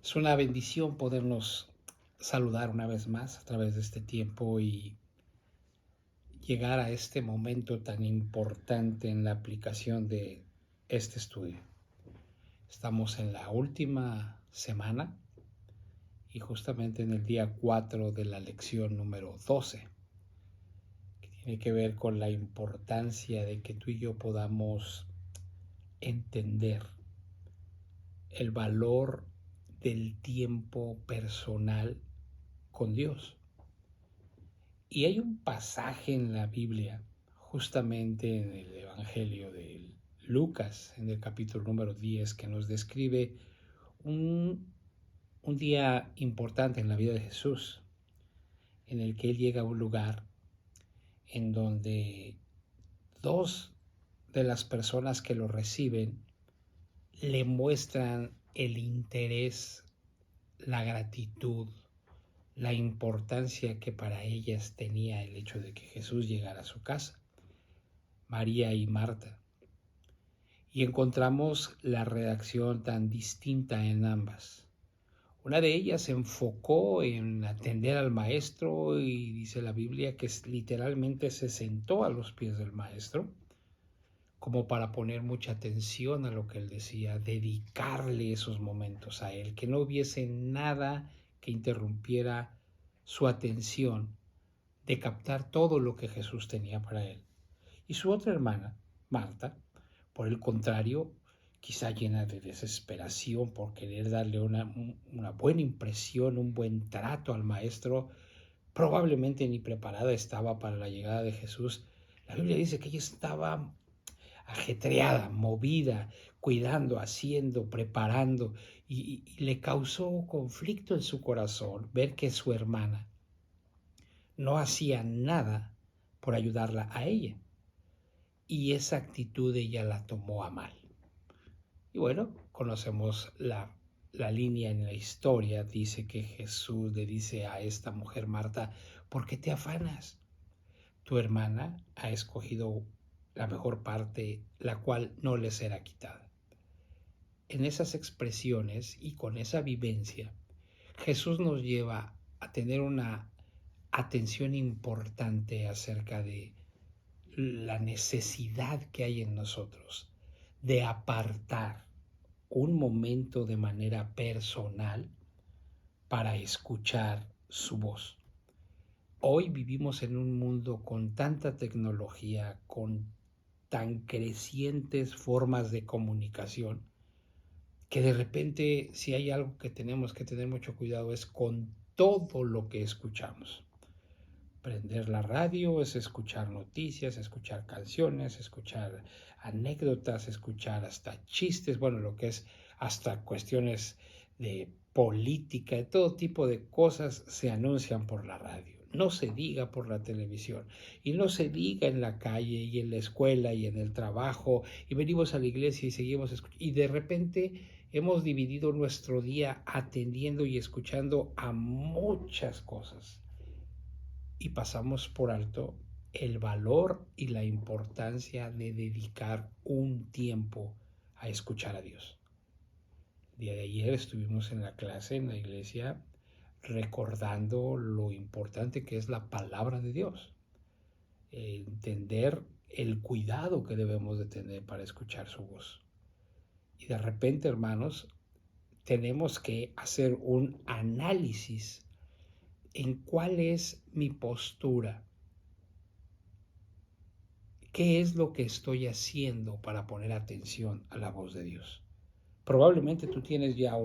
Es una bendición podernos saludar una vez más a través de este tiempo y llegar a este momento tan importante en la aplicación de este estudio. Estamos en la última semana y justamente en el día 4 de la lección número 12, que tiene que ver con la importancia de que tú y yo podamos entender el valor del tiempo personal con Dios. Y hay un pasaje en la Biblia, justamente en el Evangelio de Lucas, en el capítulo número 10, que nos describe un, un día importante en la vida de Jesús, en el que Él llega a un lugar en donde dos de las personas que lo reciben le muestran el interés, la gratitud, la importancia que para ellas tenía el hecho de que Jesús llegara a su casa, María y Marta. Y encontramos la reacción tan distinta en ambas. Una de ellas se enfocó en atender al maestro y dice la Biblia que literalmente se sentó a los pies del maestro como para poner mucha atención a lo que él decía, dedicarle esos momentos a él, que no hubiese nada que interrumpiera su atención de captar todo lo que Jesús tenía para él. Y su otra hermana, Marta, por el contrario, quizá llena de desesperación por querer darle una buena impresión, un buen trato al maestro, probablemente ni preparada estaba para la llegada de Jesús. La Biblia dice que ella estaba ajetreada, movida, cuidando, haciendo, preparando, y le causó conflicto en su corazón ver que su hermana no hacía nada por ayudarla a ella. Y esa actitud ella la tomó a mal. Y bueno, conocemos la línea en la historia. Dice que Jesús le dice a esta mujer, Marta, ¿por qué te afanas? Tu hermana ha escogido la mejor parte, la cual no le será quitada. En esas expresiones y con esa vivencia, Jesús nos lleva a tener una atención importante acerca de la necesidad que hay en nosotros de apartar un momento de manera personal para escuchar su voz. Hoy vivimos en un mundo con tanta tecnología, con tan crecientes formas de comunicación, que de repente si hay algo que tenemos que tener mucho cuidado es con todo lo que escuchamos. Prender la radio es escuchar noticias, escuchar canciones, escuchar anécdotas, escuchar hasta chistes, bueno, lo que es hasta cuestiones de política, de todo tipo de cosas se anuncian por la radio. No se diga por la televisión y no se diga en la calle y en la escuela y en el trabajo y venimos a la iglesia y seguimos escuchando y de repente hemos dividido nuestro día atendiendo y escuchando a muchas cosas y pasamos por alto el valor y la importancia de dedicar un tiempo a escuchar a Dios. El día de ayer estuvimos en la clase en la iglesia recordando lo importante que es la palabra de Dios, entender el cuidado que debemos de tener para escuchar su voz. Y de repente, hermanos, tenemos que hacer un análisis en cuál es mi postura. ¿Qué es lo que estoy haciendo para poner atención a la voz de Dios? Probablemente tú tienes ya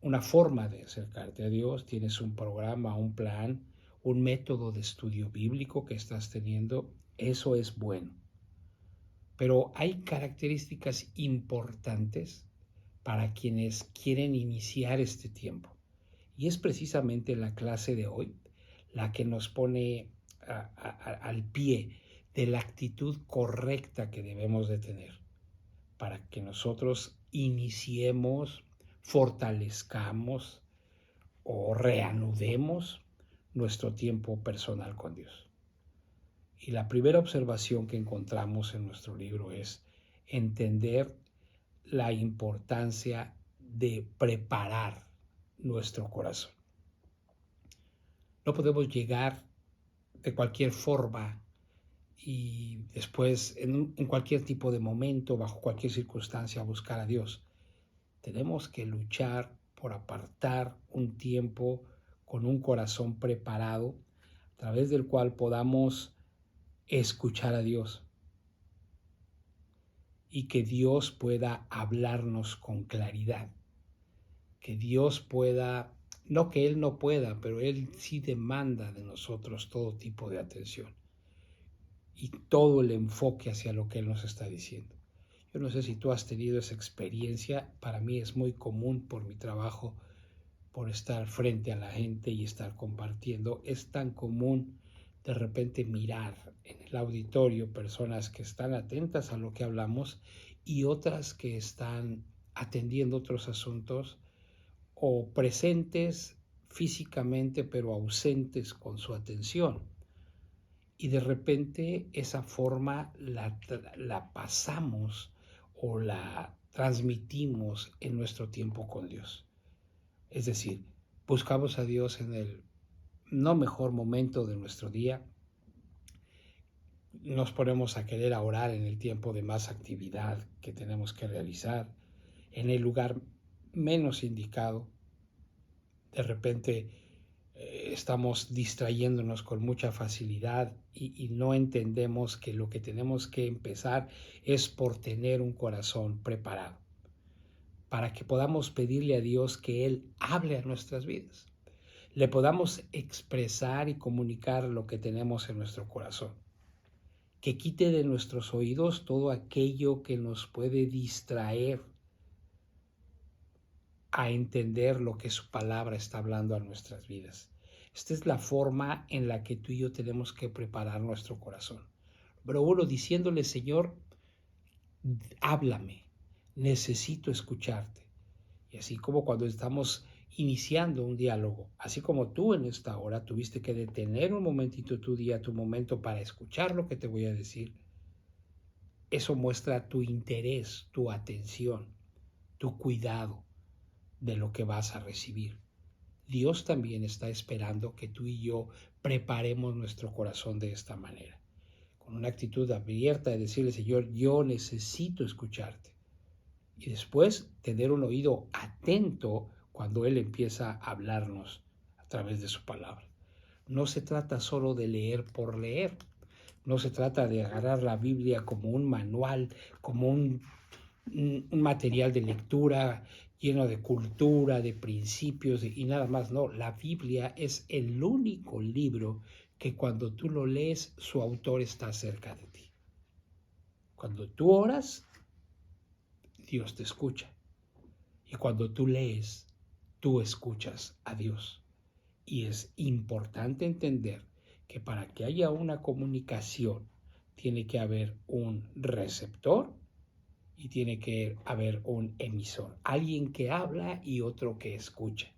una forma de acercarte a Dios, tienes un programa, un plan, un método de estudio bíblico que estás teniendo. Eso es bueno. Pero hay características importantes para quienes quieren iniciar este tiempo. Y es precisamente la clase de hoy la que nos pone al pie de la actitud correcta que debemos de tener para que nosotros iniciemos, fortalezcamos o reanudemos nuestro tiempo personal con Dios. Y la primera observación que encontramos en nuestro libro es entender la importancia de preparar nuestro corazón. No podemos llegar de cualquier forma y después en cualquier tipo de momento, bajo cualquier circunstancia, a buscar a Dios. Tenemos que luchar por apartar un tiempo con un corazón preparado, a través del cual podamos escuchar a Dios y que Dios pueda hablarnos con claridad, que Dios pueda, no que Él no pueda, pero Él sí demanda de nosotros todo tipo de atención y todo el enfoque hacia lo que Él nos está diciendo. Yo no sé si tú has tenido esa experiencia, para mí es muy común por mi trabajo, por estar frente a la gente y estar compartiendo. Es tan común de repente mirar en el auditorio personas que están atentas a lo que hablamos y otras que están atendiendo otros asuntos o presentes físicamente pero ausentes con su atención. Y de repente esa forma la pasamos o la transmitimos en nuestro tiempo con Dios. Es decir, buscamos a Dios en el no mejor momento de nuestro día, nos ponemos a querer orar en el tiempo de más actividad que tenemos que realizar, en el lugar menos indicado. De repente estamos distrayéndonos con mucha facilidad y no entendemos que lo que tenemos que empezar es por tener un corazón preparado, para que podamos pedirle a Dios que Él hable a nuestras vidas, le podamos expresar y comunicar lo que tenemos en nuestro corazón, que quite de nuestros oídos todo aquello que nos puede distraer a entender lo que su palabra está hablando a nuestras vidas. Esta es la forma en la que tú y yo tenemos que preparar nuestro corazón. Pero uno, diciéndole: Señor, háblame, necesito escucharte. Y así como cuando estamos iniciando un diálogo, así como tú en esta hora tuviste que detener un momentito tu día, tu momento para escuchar lo que te voy a decir, eso muestra tu interés, tu atención, tu cuidado de lo que vas a recibir. Dios también está esperando que tú y yo preparemos nuestro corazón de esta manera, con una actitud abierta de decirle: Señor, yo necesito escucharte. Y después tener un oído atento cuando Él empieza a hablarnos a través de su palabra. No se trata solo de leer por leer, no se trata de agarrar la Biblia como un manual, como un material de lectura lleno de cultura, de principios y nada más. No, la Biblia es el único libro que cuando tú lo lees, su autor está cerca de ti. Cuando tú oras, Dios te escucha. Y cuando tú lees, tú escuchas a Dios. Y es importante entender que para que haya una comunicación, tiene que haber un receptor y tiene que haber un emisor. Alguien que habla y otro que escucha.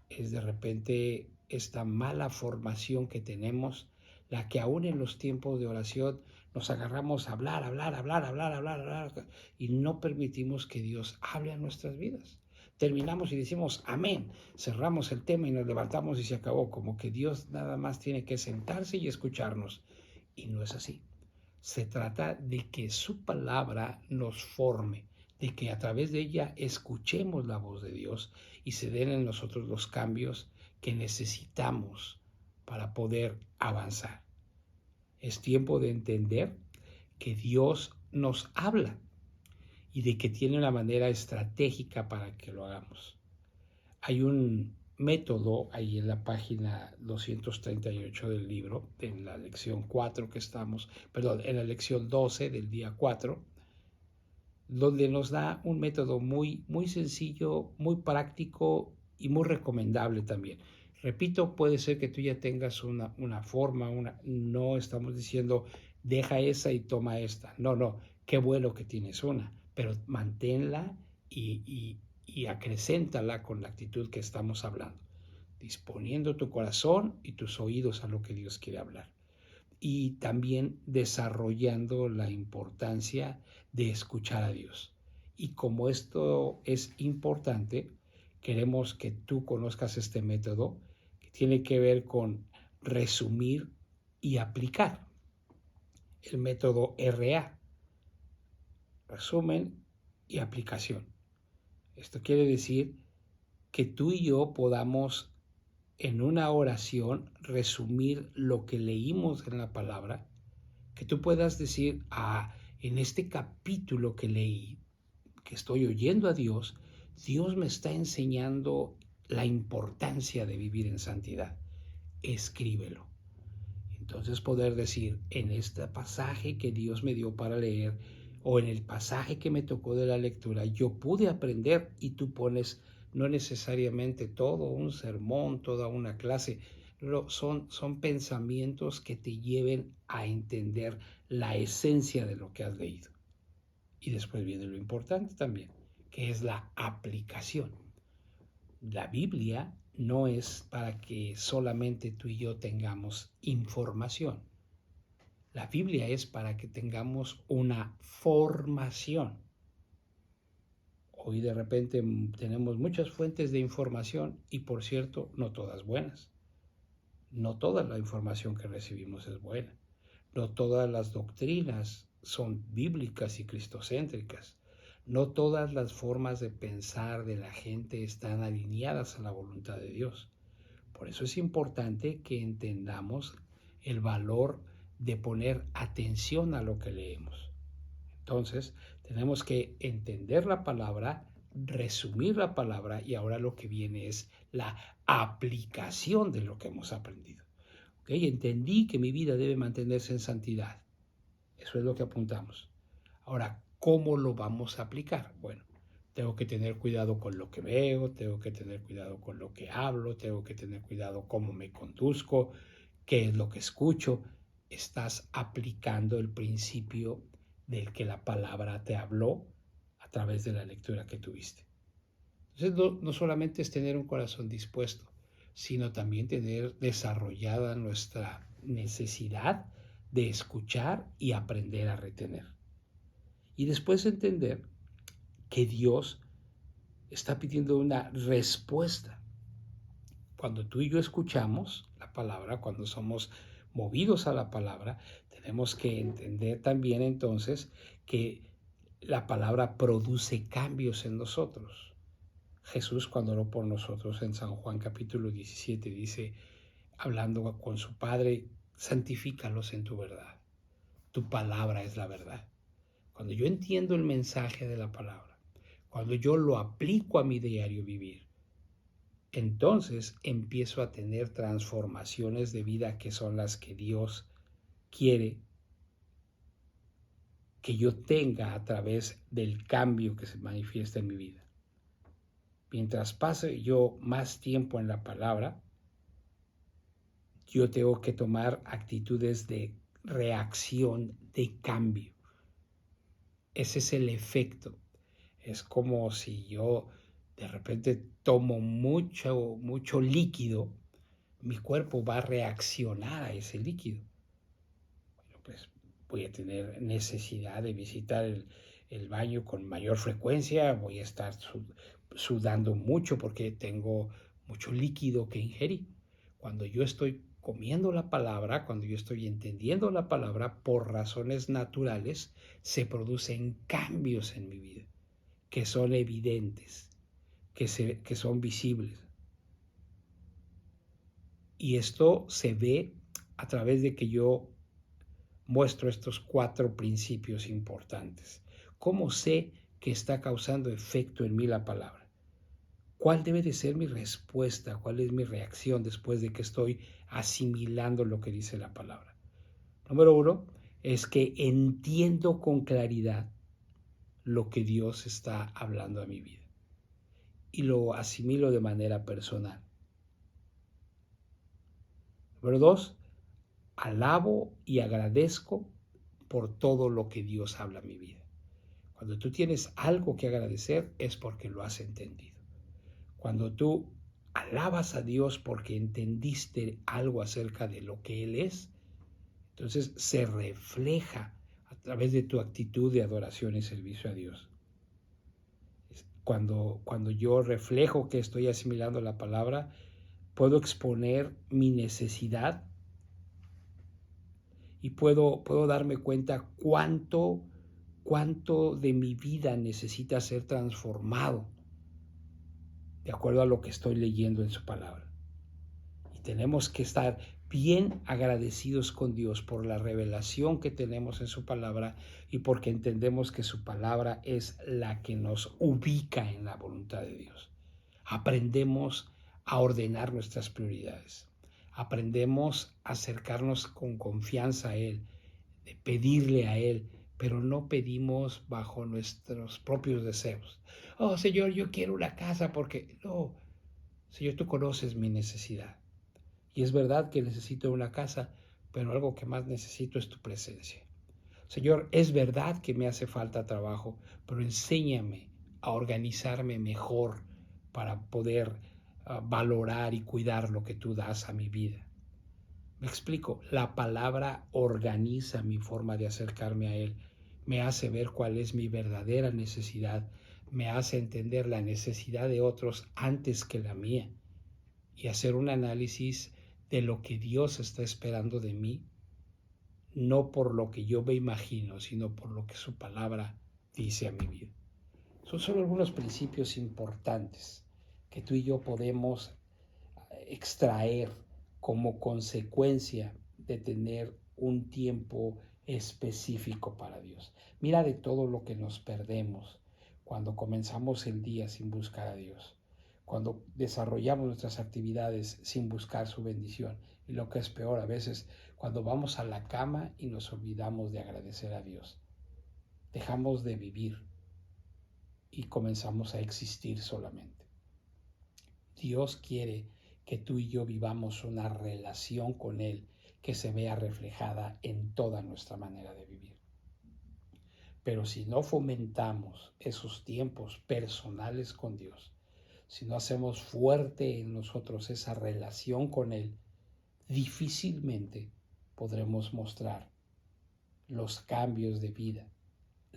Es de repente esta mala formación que tenemos, la que aún en los tiempos de oración nos agarramos a hablar, y no permitimos que Dios hable a nuestras vidas. Terminamos y decimos amén, cerramos el tema y nos levantamos y se acabó, como que Dios nada más tiene que sentarse y escucharnos. Y no es así. Se trata de que su palabra nos forme, de que a través de ella escuchemos la voz de Dios y se den en nosotros los cambios que necesitamos para poder avanzar. Es tiempo de entender que Dios nos habla y de que tiene una manera estratégica para que lo hagamos. Hay un método ahí en la página 238 del libro, en la lección 4 que estamos, perdón, en la lección 12 del día 4, donde nos da un método muy, muy sencillo, muy práctico y muy recomendable también. Repito, puede ser que tú ya tengas una forma, no estamos diciendo deja esa y toma esta. No, no, qué bueno que tienes una, pero manténla y acrecéntala con la actitud que estamos hablando, disponiendo tu corazón y tus oídos a lo que Dios quiere hablar. Y también desarrollando la importancia de escuchar a Dios. Y como esto es importante, queremos que tú conozcas este método que tiene que ver con resumir y aplicar. El método RA, resumen y aplicación. Esto quiere decir que tú y yo podamos en una oración resumir lo que leímos en la palabra, que tú puedas decir, en este capítulo que leí, que estoy oyendo a Dios, Dios me está enseñando la importancia de vivir en santidad. Escríbelo. Entonces poder decir, en este pasaje que Dios me dio para leer, o en el pasaje que me tocó de la lectura, yo pude aprender, y tú pones no necesariamente todo un sermón, toda una clase, son pensamientos que te lleven a entender la esencia de lo que has leído. Y después viene lo importante también, que es la aplicación. La Biblia no es para que solamente tú y yo tengamos información. La Biblia es para que tengamos una formación. Hoy de repente tenemos muchas fuentes de información y, por cierto, no todas buenas. No toda la información que recibimos es buena. No todas las doctrinas son bíblicas y cristocéntricas. No todas las formas de pensar de la gente están alineadas a la voluntad de Dios. Por eso es importante que entendamos el valor de poner atención a lo que leemos. Entonces, tenemos que entender la palabra, resumir la palabra, y ahora lo que viene es la aplicación de lo que hemos aprendido. ¿Okay? Entendí que mi vida debe mantenerse en santidad. Eso es lo que apuntamos. Ahora, ¿cómo lo vamos a aplicar? Bueno, tengo que tener cuidado con lo que veo, tengo que tener cuidado con lo que hablo, tengo que tener cuidado cómo me conduzco, qué es lo que escucho. Estás aplicando el principio del que la palabra te habló a través de la lectura que tuviste. Entonces, no solamente es tener un corazón dispuesto, sino también tener desarrollada nuestra necesidad de escuchar y aprender a retener. Y después entender que Dios está pidiendo una respuesta. Cuando tú y yo escuchamos la palabra, cuando somos movidos a la palabra, tenemos que entender también entonces que la palabra produce cambios en nosotros. Jesús, cuando oró por nosotros en San Juan capítulo 17, dice, hablando con su Padre, santifícalos en tu verdad. Tu palabra es la verdad. Cuando yo entiendo el mensaje de la palabra, cuando yo lo aplico a mi diario vivir, entonces empiezo a tener transformaciones de vida que son las que Dios quiere que yo tenga a través del cambio que se manifiesta en mi vida. Mientras pase yo más tiempo en la palabra, yo tengo que tomar actitudes de reacción, de cambio. Ese es el efecto. Es como si yo de repente tomo mucho líquido, mi cuerpo va a reaccionar a ese líquido. Bueno, pues voy a tener necesidad de visitar el baño con mayor frecuencia, voy a estar sudando mucho porque tengo mucho líquido que ingerí. Cuando yo estoy comiendo la palabra, cuando yo estoy entendiendo la palabra, por razones naturales, se producen cambios en mi vida que son evidentes, que son visibles. Y esto se ve a través de que yo muestro estos 4 principios importantes. ¿Cómo sé que está causando efecto en mí la palabra? ¿Cuál debe de ser mi respuesta? ¿Cuál es mi reacción después de que estoy asimilando lo que dice la palabra? Número 1 es que entiendo con claridad lo que Dios está hablando a mi vida y lo asimilo de manera personal. Número 2, alabo y agradezco por todo lo que Dios habla a mi vida. Cuando tú tienes algo que agradecer es porque lo has entendido. Cuando tú alabas a Dios porque entendiste algo acerca de lo que Él es, entonces se refleja a través de tu actitud de adoración y servicio a Dios. Cuando yo reflejo que estoy asimilando la palabra, puedo exponer mi necesidad y puedo darme cuenta cuánto de mi vida necesita ser transformado de acuerdo a lo que estoy leyendo en su palabra. Y tenemos que estar bien agradecidos con Dios por la revelación que tenemos en su palabra y porque entendemos que su palabra es la que nos ubica en la voluntad de Dios. Aprendemos a ordenar nuestras prioridades. Aprendemos a acercarnos con confianza a Él, de pedirle a Él, pero no pedimos bajo nuestros propios deseos. Oh, Señor, yo quiero una casa porque... No, Señor, tú conoces mi necesidad. Y es verdad que necesito una casa, pero algo que más necesito es tu presencia. Señor, es verdad que me hace falta trabajo, pero enséñame a organizarme mejor para poder valorar y cuidar lo que tú das a mi vida. Me explico, la palabra organiza mi forma de acercarme a Él, me hace ver cuál es mi verdadera necesidad, me hace entender la necesidad de otros antes que la mía y hacer un análisis de lo que Dios está esperando de mí, no por lo que yo me imagino, sino por lo que su palabra dice a mi vida. Son solo algunos principios importantes que tú y yo podemos extraer como consecuencia de tener un tiempo específico para Dios. Mira de todo lo que nos perdemos cuando comenzamos el día sin buscar a Dios, cuando desarrollamos nuestras actividades sin buscar su bendición, y lo que es peor a veces, cuando vamos a la cama y nos olvidamos de agradecer a Dios. Dejamos de vivir y comenzamos a existir solamente. Dios quiere que tú y yo vivamos una relación con Él que se vea reflejada en toda nuestra manera de vivir. Pero si no fomentamos esos tiempos personales con Dios, si no hacemos fuerte en nosotros esa relación con Él, difícilmente podremos mostrar los cambios de vida,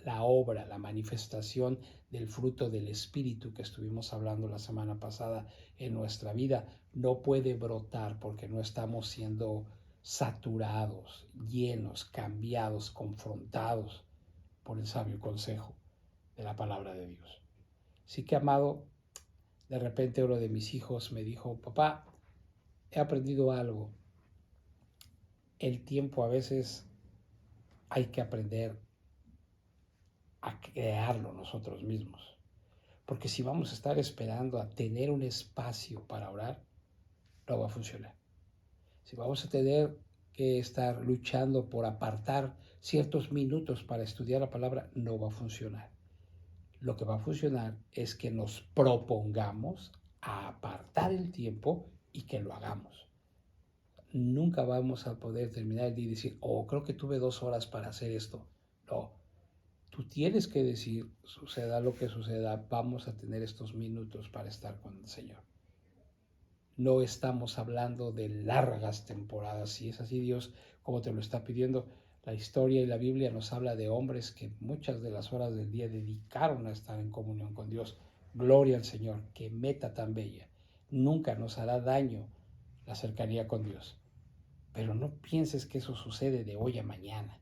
la obra, la manifestación del fruto del Espíritu que estuvimos hablando la semana pasada en nuestra vida. No puede brotar porque no estamos siendo saturados, llenos, cambiados, confrontados por el sabio consejo de la palabra de Dios. Así que, amado, de repente uno de mis hijos me dijo: papá, he aprendido algo. El tiempo a veces hay que aprender a crearlo nosotros mismos. Porque si vamos a estar esperando a tener un espacio para orar, no va a funcionar. Si vamos a tener que estar luchando por apartar ciertos minutos para estudiar la palabra, no va a funcionar. Lo que va a funcionar es que nos propongamos a apartar el tiempo y que lo hagamos. Nunca vamos a poder terminar el día y decir: oh, creo que tuve 2 horas para hacer esto. No. Tú tienes que decir: suceda lo que suceda, vamos a tener estos minutos para estar con el Señor. No estamos hablando de largas temporadas. Si es así, Dios, como te lo está pidiendo, la historia y la Biblia nos habla de hombres que muchas de las horas del día dedicaron a estar en comunión con Dios. Gloria al Señor, qué meta tan bella. Nunca nos hará daño la cercanía con Dios. Pero no pienses que eso sucede de hoy a mañana.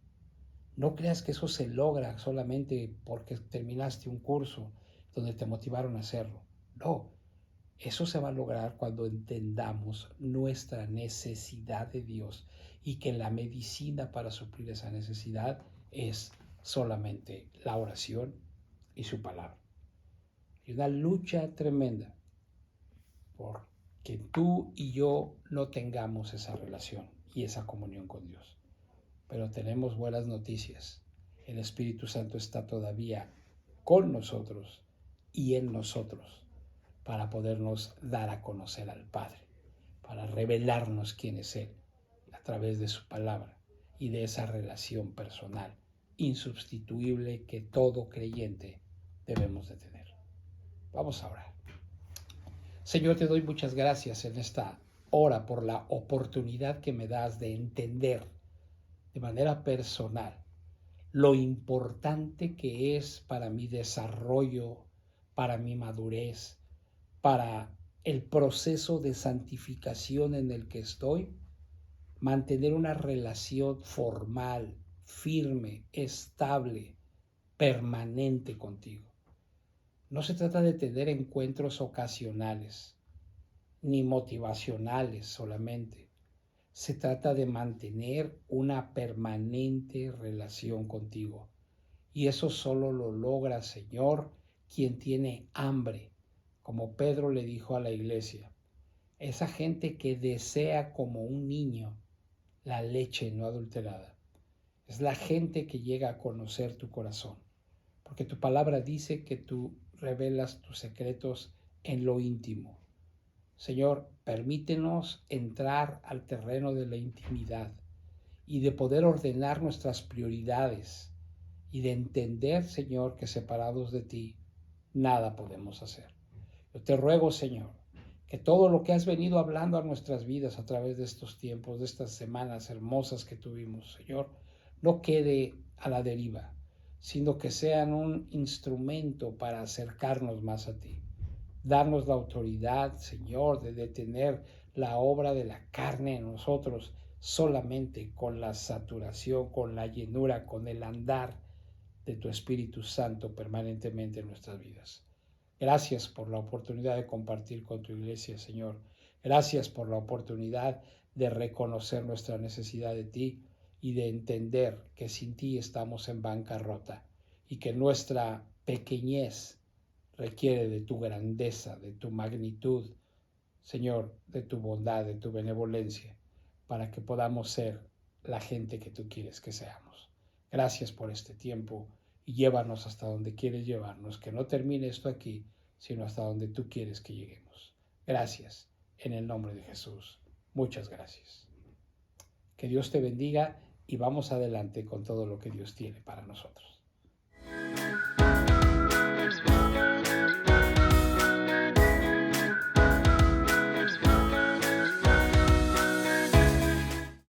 No creas que eso se logra solamente porque terminaste un curso donde te motivaron a hacerlo. No, eso se va a lograr cuando entendamos nuestra necesidad de Dios y que la medicina para suplir esa necesidad es solamente la oración y su palabra. Y una lucha tremenda por que tú y yo no tengamos esa relación y esa comunión con Dios. Pero tenemos buenas noticias. El Espíritu Santo está todavía con nosotros y en nosotros para podernos dar a conocer al Padre, para revelarnos quién es Él a través de su palabra y de esa relación personal insubstituible que todo creyente debemos de tener. Vamos a orar. Señor, te doy muchas gracias en esta hora por la oportunidad que me das de entender de manera personal lo importante que es para mi desarrollo para mi madurez, para el proceso de santificación en el que estoy, mantener una relación formal, firme, estable, permanente contigo. No se trata de tener encuentros ocasionales, ni motivacionales solamente. Se trata de mantener una permanente relación contigo. Y eso solo lo logra, Señor, quien tiene hambre, como Pedro le dijo a la iglesia. Esa gente que desea como un niño la leche no adulterada. Es la gente que llega a conocer tu corazón. Porque tu palabra dice que tú revelas tus secretos en lo íntimo. Señor, permítenos entrar al terreno de la intimidad y de poder ordenar nuestras prioridades y de entender, Señor, que separados de ti nada podemos hacer. Yo te ruego, Señor, que todo lo que has venido hablando a nuestras vidas a través de estos tiempos, de estas semanas hermosas que tuvimos, Señor, no quede a la deriva, sino que sean un instrumento para acercarnos más a ti. Darnos la autoridad, Señor, de detener la obra de la carne en nosotros solamente con la saturación, con la llenura, con el andar de tu Espíritu Santo permanentemente en nuestras vidas. Gracias por la oportunidad de compartir con tu iglesia, Señor. Gracias por la oportunidad de reconocer nuestra necesidad de ti y de entender que sin ti estamos en bancarrota y que nuestra pequeñez requiere de tu grandeza, de tu magnitud, Señor, de tu bondad, de tu benevolencia, para que podamos ser la gente que tú quieres que seamos. Gracias por este tiempo y llévanos hasta donde quieres llevarnos, que no termine esto aquí, sino hasta donde tú quieres que lleguemos. Gracias, en el nombre de Jesús. Muchas gracias. Que Dios te bendiga y vamos adelante con todo lo que Dios tiene para nosotros.